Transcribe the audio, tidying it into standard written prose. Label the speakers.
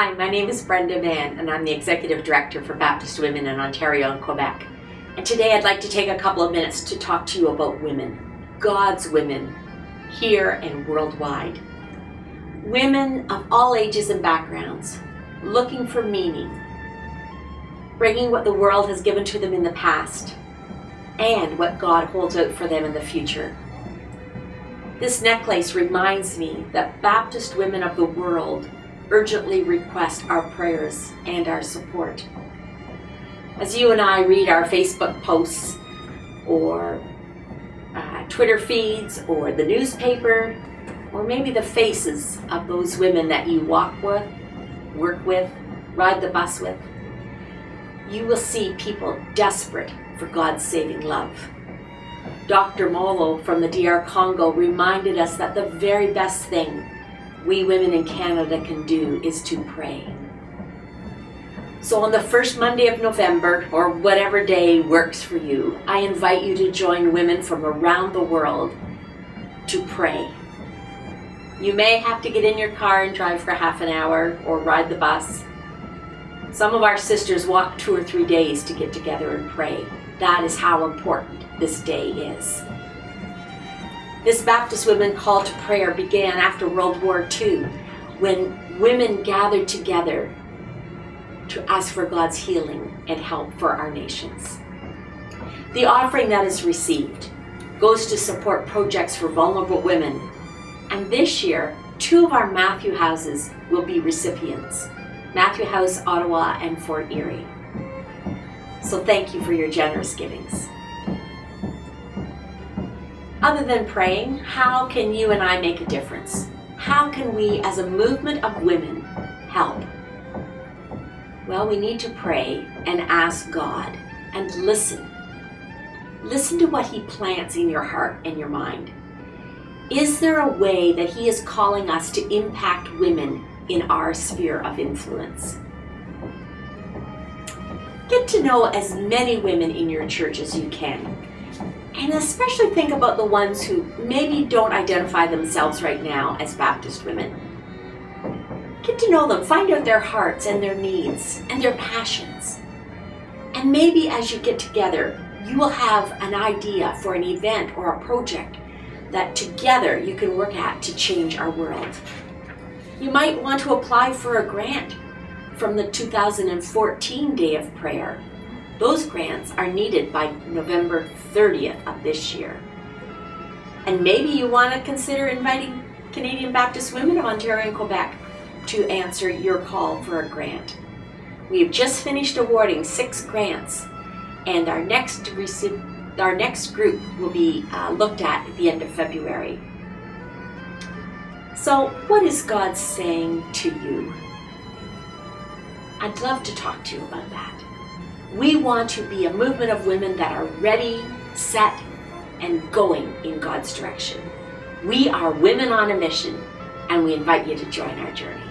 Speaker 1: Hi, my name is Brenda Mann, and I'm the Executive Director for Baptist Women in Ontario and Quebec. And today I'd like to take a couple of minutes to talk to you about women, God's women, here and worldwide. Women of all ages and backgrounds, looking for meaning, bringing what the world has given to them in the past, and what God holds out for them in the future. This necklace reminds me that Baptist women of the world urgently request our prayers and our support. As you and I read our Facebook posts or Twitter feeds or the newspaper, or maybe the faces of those women that you walk with, work with, ride the bus with, you will see people desperate for God's saving love. Dr. Molo from the DR Congo reminded us that the very best thing we women in Canada can do is to pray. So on the first Monday of November, or whatever day works for you, I invite you to join women from around the world to pray. You may have to get in your car and drive for half an hour or ride the bus. Some of our sisters walk 2 or 3 days to get together and pray. That is how important this day is. This Baptist women call to prayer began after World War II, when women gathered together to ask for God's healing and help for our nations. The offering that is received goes to support projects for vulnerable women, and this year 2 of our Matthew houses will be recipients, Matthew House, Ottawa, and Fort Erie. So thank you for your generous givings. Other than praying, how can you and I make a difference? How can we, as a movement of women, help? Well, we need to pray and ask God and listen. Listen to what He plants in your heart and your mind. Is there a way that He is calling us to impact women in our sphere of influence? Get to know as many women in your church as you can. And especially think about the ones who maybe don't identify themselves right now as Baptist women. Get to know them, find out their hearts and their needs and their passions. And maybe as you get together, you will have an idea for an event or a project that together you can work at to change our world. You might want to apply for a grant from the 2014 Day of Prayer. Those grants are needed by November 30th of this year. And maybe you want to consider inviting Canadian Baptist Women of Ontario and Quebec to answer your call for a grant. We have just finished awarding 6 grants, and our next group will be looked at the end of February. So what is God saying to you? I'd love to talk to you about that. We want to be a movement of women that are ready, set, and going in God's direction. We are women on a mission, and we invite you to join our journey.